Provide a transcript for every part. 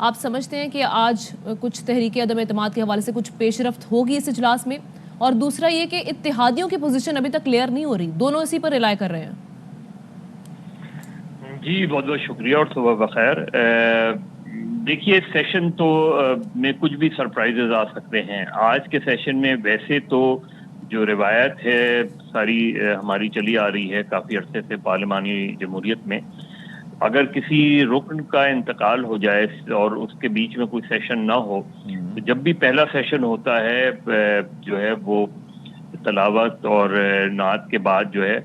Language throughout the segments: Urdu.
آپ سمجھتے ہیں کہ آج کچھ تحریک عدم اعتماد کے حوالے سے کچھ پیش رفت ہوگی اس اجلاس میں؟ اور دوسرا یہ کہ اتحادیوں کی پوزیشن ابھی تک کلیئر نہیں ہو رہی، دونوں اسی پر ریلائی کر رہے ہیں. جی بہت بہت شکریہ اور صبح بخیر. دیکھیے سیشن تو میں کچھ بھی سرپرائزز آ سکتے ہیں. آج کے سیشن میں ویسے تو جو روایت ہے ساری ہماری چلی آ رہی ہے کافی عرصے سے پارلیمانی جمہوریت میں، اگر کسی رکن کا انتقال ہو جائے اور اس کے بیچ میں کوئی سیشن نہ ہو تو جب بھی پہلا سیشن ہوتا ہے جو ہے وہ تلاوت اور نعت کے بعد جو ہے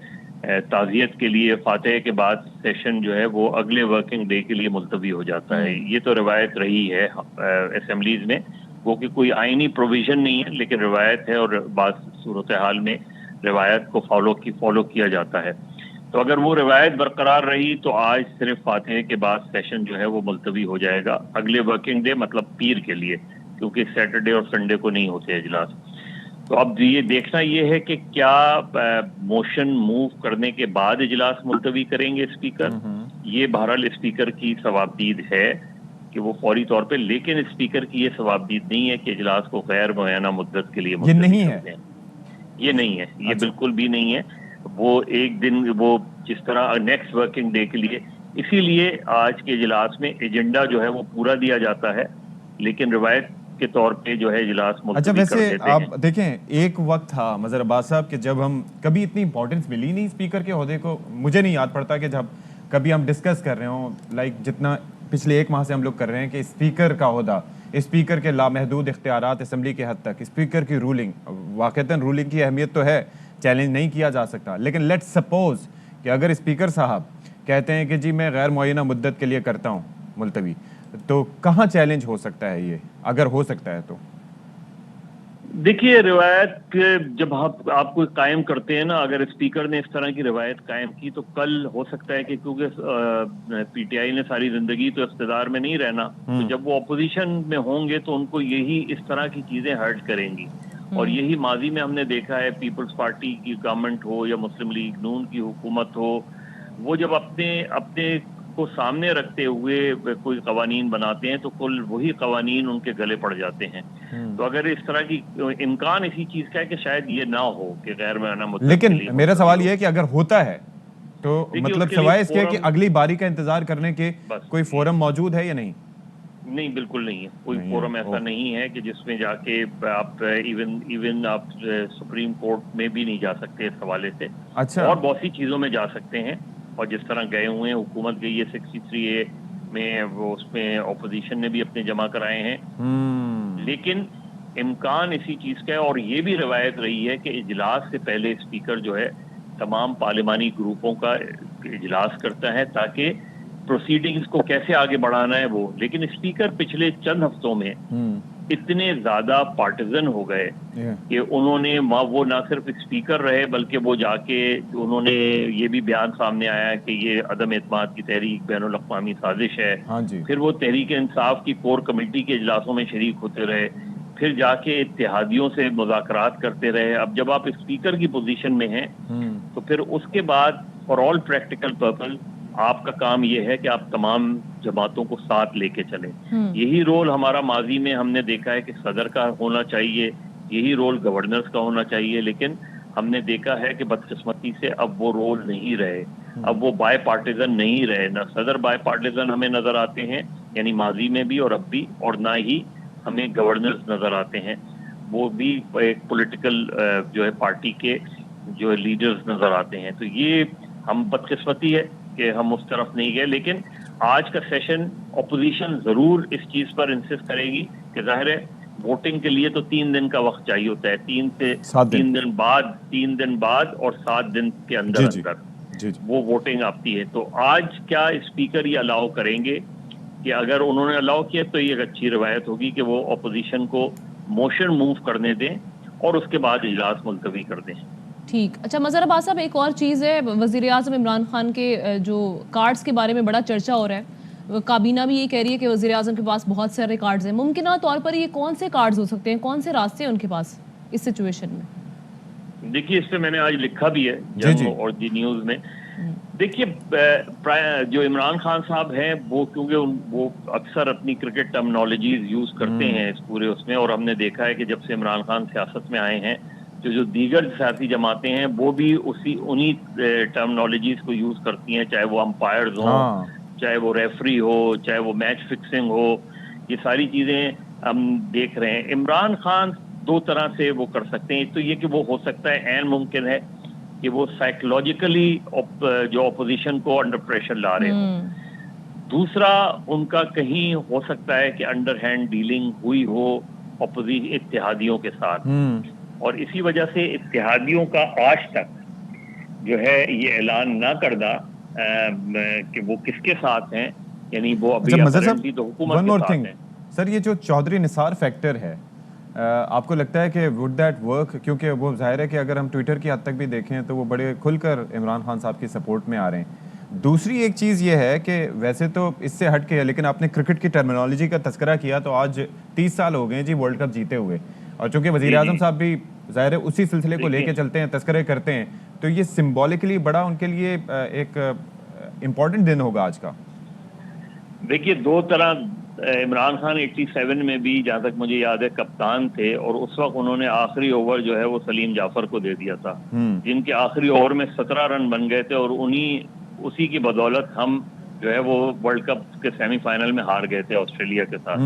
تعزیت کے لیے فاتحہ کے بعد سیشن جو ہے وہ اگلے ورکنگ ڈے کے لیے ملتوی ہو جاتا ہے. یہ تو روایت رہی ہے اسمبلیز میں، وہ کہ کوئی آئینی پروویژن نہیں ہے لیکن روایت ہے اور بعض صورتحال میں روایت کو فالو کیا جاتا ہے. تو اگر وہ روایت برقرار رہی تو آج صرف فاتحہ کے بعد سیشن جو ہے وہ ملتوی ہو جائے گا اگلے ورکنگ ڈے، مطلب پیر کے لیے، کیونکہ سیٹرڈے اور سنڈے کو نہیں ہوتے اجلاس. تو اب یہ دیکھنا یہ ہے کہ کیا موشن موو کرنے کے بعد اجلاس ملتوی کریں گے اسپیکر. یہ بہرحال اسپیکر کی ثوابدید ہے کہ وہ فوری طور پہ، لیکن اسپیکر کی یہ ثوابدید نہیں ہے کہ اجلاس کو غیر معینہ مدت کے لیے ملتوی کرتے ہیں. یہ نہیں ہے، یہ بالکل بھی نہیں ہے. وہ ایک دن وہ جس طرح نیکسٹ ورکنگ ڈے کے لیے، اسی لیے آج کے اجلاس میں ایجنڈا جو ہے وہ پورا دیا جاتا ہے لیکن روایت کے طور پہ جو ہے اجلاس ملتوی کر دیتے ہیں. ویسے آپ دیکھیں ایک وقت تھا مظہر عباس صاحب کہ جب ہم کبھی اتنی امپورٹنس ملی نہیں اسپیکر کے عہدے کو. مجھے نہیں یاد پڑتا کہ جب کبھی ہم ڈسکس کر رہے ہوں لائک جتنا پچھلے ایک ماہ سے ہم لوگ کر رہے ہیں کہ اسپیکر کا عہدہ، اسپیکر کے لامحدود اختیارات اسمبلی کے حد تک، اسپیکر کی رولنگ، واقعتاً رولنگ کی اہمیت تو ہے، چیلنج نہیں کیا جا سکتا. لیکن لیٹ سپوز کہ اگر اسپیکر صاحب کہتے ہیں کہ جی میں غیر معینہ مدت کے لیے کرتا ہوں ملتوی، تو کہاں چیلنج ہو سکتا ہے یہ، اگر ہو سکتا ہے تو؟ دیکھیے روایت جب آپ کو قائم کرتے ہیں نا، اگر اسپیکر نے اس طرح کی روایت قائم کی تو کل ہو سکتا ہے کہ کیونکہ پی ٹی آئی نے ساری زندگی تو اقتدار میں نہیں رہنا، تو جب وہ اپوزیشن میں ہوں گے تو ان کو یہی اس طرح کی چیزیں ہرٹ کریں گی. اور یہی ماضی میں ہم نے دیکھا ہے، پیپلز پارٹی کی گورنمنٹ ہو یا مسلم لیگ نون کی حکومت ہو، وہ جب اپنے کو سامنے رکھتے ہوئے کوئی قوانین بناتے ہیں تو کل وہی قوانین ان کے گلے پڑ جاتے ہیں. تو اگر اس طرح کی امکان اسی چیز کا ہے کہ شاید یہ نہ ہو کہ غیر معینہ مدت، لیکن میرا سوال یہ ہے کہ اگر ہوتا ہے تو مطلب سوائے اس کے کہ اگلی باری کا انتظار کرنے کے کوئی فورم موجود ہے یا نہیں؟ نہیں، بالکل نہیں ہے. کوئی فورم ایسا نہیں ہے کہ جس میں جا کے آپ ایون آپ سپریم کورٹ میں بھی نہیں جا سکتے اس حوالے سے. اور بہت سی چیزوں میں جا سکتے ہیں، اور جس طرح گئے ہوئے ہیں، حکومت گئی ہے 63A میں، وہ اس میں اپوزیشن نے بھی اپنے جمع کرائے ہیں. لیکن امکان اسی چیز کا ہے، اور یہ بھی روایت رہی ہے کہ اجلاس سے پہلے اسپیکر جو ہے تمام پارلیمانی گروپوں کا اجلاس کرتا ہے تاکہ پروسیڈنگز کو کیسے آگے بڑھانا ہے وہ. لیکن اسپیکر پچھلے چند ہفتوں میں اتنے زیادہ پارٹیزن ہو گئے کہ انہوں نے وہ نہ صرف اسپیکر رہے بلکہ وہ جا کے انہوں نے یہ بھی بیان سامنے آیا کہ یہ عدم اعتماد کی تحریک بین الاقوامی سازش ہے. پھر وہ تحریک انصاف کی کور کمیٹی کے اجلاسوں میں شریک ہوتے رہے، پھر جا کے اتحادیوں سے مذاکرات کرتے رہے. اب جب آپ اسپیکر کی پوزیشن میں ہیں تو پھر اس کے بعد فار آل پریکٹیکل پرپز آپ کا کام یہ ہے کہ آپ تمام جماعتوں کو ساتھ لے کے چلیں. یہی رول ہمارا ماضی میں ہم نے دیکھا ہے کہ صدر کا ہونا چاہیے، یہی رول گورنرز کا ہونا چاہیے، لیکن ہم نے دیکھا ہے کہ بدقسمتی سے اب وہ رول نہیں رہے. اب وہ بائی پارٹیزن نہیں رہے، نہ صدر بائی پارٹیزن ہمیں نظر آتے ہیں، یعنی ماضی میں بھی اور اب بھی، اور نہ ہی ہمیں گورنرز نظر آتے ہیں. وہ بھی ایک پولیٹیکل جو ہے پارٹی کے جو لیڈرز نظر آتے ہیں. تو یہ ہم بدقسمتی ہے کہ ہم اس طرف نہیں گئے. لیکن آج کا سیشن اپوزیشن ضرور اس چیز پر انسسٹ کرے گی کہ ظاہر ہے ووٹنگ کے لیے تو 3 دن کا وقت چاہیے ہوتا ہے، 3 دن بعد اور 7 دن کے اندر وہ ووٹنگ آتی ہے. تو آج کیا اسپیکر یہ الاؤ کریں گے کہ اگر انہوں نے الاؤ کیا تو یہ ایک اچھی روایت ہوگی کہ وہ اپوزیشن کو موشن موو کرنے دیں اور اس کے بعد اجلاس ملتوی کر دیں. ٹھیک. اچھا مظہر عباس صاحب، ایک اور چیز ہے، وزیر اعظم عمران خان کے جو کارڈز کے بارے میں بڑا چرچا ہو رہا ہے. کابینہ بھی یہ کہہ رہی ہے کہ وزیر اعظم کے پاس بہت سارے کارڈز ہیں. ممکنہ طور پر یہ کون سے کارڈز ہو سکتے ہیں، کون سے راستے ہیں ان کے پاس اس سچویشن میں؟ دیکھیے اس پہ میں نے آج لکھا بھی ہے جنگ اور دی نیوز میں دیکھیے جو عمران خان صاحب ہیں وہ کیونکہ وہ اکثر اپنی کرکٹ ٹرمنالوجیز یوز کرتے ہیں اس پورے اس میں، اور ہم نے دیکھا ہے کہ جب سے عمران خان سیاست میں آئے ہیں تو جو دیگر سیاسی جماعتیں ہیں وہ بھی انہی ٹرمنالوجیز کو یوز کرتی ہیں، چاہے وہ امپائرز ہوں، چاہے وہ ریفری ہو، چاہے وہ میچ فکسنگ ہو، یہ ساری چیزیں ہم دیکھ رہے ہیں۔ عمران خان دو طرح سے وہ کر سکتے ہیں، ایک تو یہ کہ وہ ہو سکتا ہے عین ممکن ہے کہ وہ سائیکولوجیکلی جو اپوزیشن کو انڈر پریشر لا رہے ہوں، دوسرا ان کا کہیں ہو سکتا ہے کہ انڈر ہینڈ ڈیلنگ ہوئی ہو اتحادیوں کے ساتھ، اور اسی وجہ سے اتحادیوں کا آج تک جو ہے یہ اعلان نہ کردہ کہ وہ کس کے ساتھ ہیں، یعنی وہ ابھی اپیرنٹلی تو حکومت کے ساتھ ہیں۔ سر یہ جو چودھری نثار فیکٹر ہے، آپ کو لگتا ہے کہ وڈ دیٹ ورک؟ کیونکہ وہ ظاہر ہے کہ اگر ہم ٹویٹر کی حد تک بھی دیکھیں تو وہ بڑے کھل کر عمران خان صاحب کی سپورٹ میں آ رہے ہیں۔ دوسری ایک چیز یہ ہے کہ ویسے تو اس سے ہٹ کے ہے، لیکن آپ نے کرکٹ کی ٹرمینالوجی کا تذکرہ کیا تو آج 30 سال ہو گئے جی ورلڈ کپ جیتے ہوئے، اور چونکہ وزیر اعظم صاحب بھی ظاہر ہے اسی سلسلے کو لے کے چلتے ہیں، تذکرے کرتے ہیں، تو یہ سمبولکلی بڑا ان کے لیے ایک امپورٹنٹ دن ہوگا آج کا۔ دیکھیے دو طرح، عمران خان 87 میں بھی جہاں تک مجھے یاد ہے کپتان تھے، اور اس وقت انہوں نے آخری اوور جو ہے وہ سلیم جعفر کو دے دیا تھا، جن کے آخری اوور میں 17 رن بن گئے تھے، اور اسی کی بدولت ہم جو ہے وہ ورلڈ کپ کے سیمی فائنل میں ہار گئے تھے آسٹریلیا کے ساتھ۔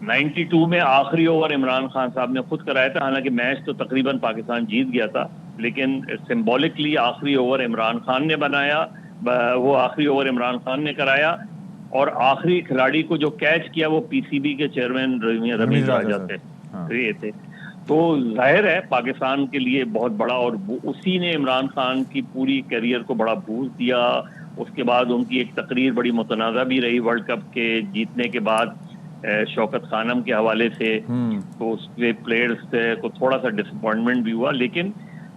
92 میں آخری اوور عمران خان صاحب نے خود کرایا تھا، حالانکہ میچ تو تقریباً پاکستان جیت گیا تھا، لیکن سمبولکلی آخری اوور عمران خان نے بنایا، وہ آخری اوور عمران خان نے کرایا، اور آخری کھلاڑی کو جو کیچ کیا وہ پی سی بی کے چیئرمین رمیز راجہ تھے۔ تو ظاہر ہے پاکستان کے لیے بہت بڑا، اور اسی نے عمران خان کی پوری کیریئر کو بڑا بوسٹ دیا۔ اس کے بعد ان کی ایک تقریر بڑی متنازع بھی رہی ورلڈ کپ کے جیتنے کے بعد شوکت خانم کے حوالے سے، تو اس کے پلیئرز کو تھوڑا سا ڈسپوائنٹمنٹ بھی ہوا، لیکن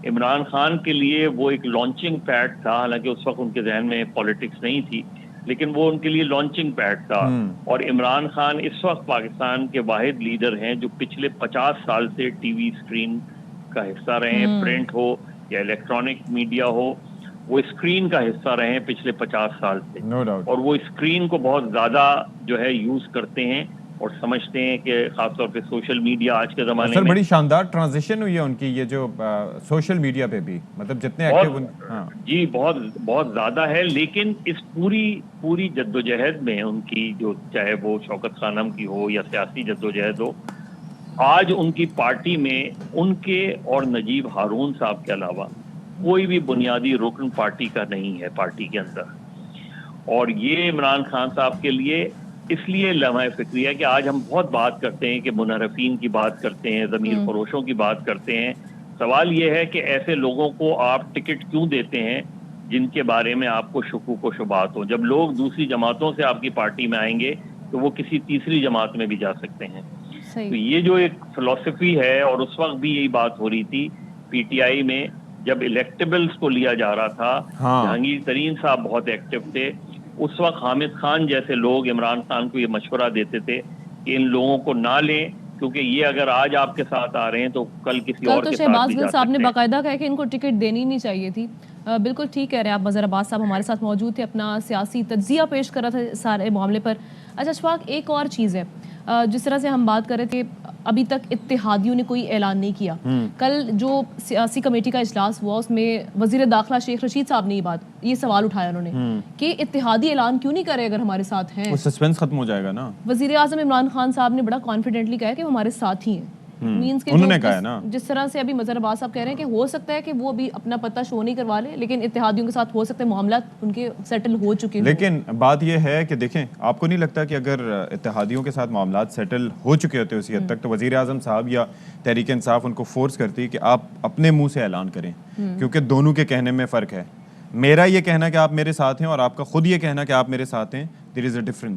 عمران خان کے لیے وہ ایک لانچنگ پیڈ تھا، حالانکہ اس وقت ان کے ذہن میں پالیٹکس نہیں تھی، لیکن وہ ان کے لیے لانچنگ پیڈ تھا۔ اور عمران خان اس وقت پاکستان کے واحد لیڈر ہیں جو پچھلے 50 سال سے ٹی وی اسکرین کا حصہ رہے ہیں، پرنٹ ہو یا الیکٹرانک میڈیا ہو، وہ اسکرین کا حصہ رہے ہیں پچھلے 50 سال سے، اور وہ اسکرین کو بہت زیادہ جو ہے یوز کرتے ہیں اور سمجھتے ہیں کہ خاص طور پہ سوشل میڈیا آج کے زمانے میں بڑی شاندار ٹرانزیشن ہوئی ہے ان کی، یہ جو سوشل میڈیا پہ بھی مطلب جتنے جی بہت زیادہ ہے، لیکن اس پوری جدوجہد میں ان کی جو چاہے وہ شوکت خانم کی ہو یا سیاسی جدوجہد ہو، آج ان کی پارٹی میں ان کے اور نجیب ہارون صاحب کے علاوہ کوئی بھی بنیادی رکن پارٹی کا نہیں ہے پارٹی کے اندر، اور یہ عمران خان صاحب کے لیے اس لیے لمحہ فکری ہے کہ آج ہم بہت بات کرتے ہیں کہ منحرفین کی بات کرتے ہیں، ضمیر فروشوں کی بات کرتے ہیں، سوال یہ ہے کہ ایسے لوگوں کو آپ ٹکٹ کیوں دیتے ہیں جن کے بارے میں آپ کو شکوک و شبہات ہوں؟ جب لوگ دوسری جماعتوں سے آپ کی پارٹی میں آئیں گے تو وہ کسی تیسری جماعت میں بھی جا سکتے ہیں۔ تو یہ جو ایک فلسفی ہے، اور اس وقت بھی یہی بات ہو رہی تھی پی ٹی آئی میں جب الیکٹیبلز کو لیا جا رہا تھا، جہانگیر ترین صاحب بہت ایکٹیو تھے، اس وقت حامد خان جیسے لوگ عمران خان کو یہ مشورہ دیتے تھے کہ ان لوگوں کو نہ لیں، کیونکہ یہ اگر آج آپ کے ساتھ آ رہے ہیں تو کل کسی اور کے ساتھ بھی جا سکتے ہیں۔ شہباز گل صاحب نے باقاعدہ کہا کہ ان کو ٹکٹ دینی نہیں چاہیے تھی۔ بالکل ٹھیک کہہ رہے ہیں آپ، مظہر عباس صاحب ہمارے ساتھ موجود تھے، اپنا سیاسی تجزیہ پیش کر رہا تھا سارے معاملے پر۔ اچھا اشفاق، ایک اور چیز ہے، جس طرح سے ہم بات کر رہے تھے ابھی تک اتحادیوں نے کوئی اعلان نہیں کیا، کل جو سیاسی کمیٹی کا اجلاس ہوا اس میں وزیر داخلہ شیخ رشید صاحب نے یہ سوال اٹھایا انہوں نے کہ اتحادی اعلان کیوں نہیں کرے اگر ہمارے ساتھ ہیں، سسپینس ختم ہو جائے گا نا۔ وزیر اعظم عمران خان صاحب نے بڑا کانفیڈنٹلی کہا کہ وہ ہمارے ساتھ ہی ہیں، مینس کہ انہوں نے کہا ہے نا، جس طرح سے ابھی مظہر عباس صاحب کہہ رہے ہیں کہ ہو سکتا ہے کہ وہ ابھی اپنا پتہ شو نہیں کروا لے، لیکن اتحادیوں کے ساتھ ہو سکتا ہے معاملات ان کے سیٹل ہو چکے ہیں۔ لیکن بات یہ ہے کہ دیکھیں، آپ کو نہیں لگتا کہ اگر اتحادیوں کے ساتھ معاملات سیٹل ہو چکے ہوتے اسی حد تک تو وزیر اعظم صاحب یا تحریک انصاف ان کو فورس کرتی کہ آپ اپنے منہ سے اعلان کریں، کیونکہ دونوں کے کہنے میں فرق ہے۔ میرا یہ کہنا کہ آپ میرے ساتھ ہیں اور آپ کا خود یہ کہنا کہ آپ میرے ساتھ ہیں، دیر از اے ڈفرنس۔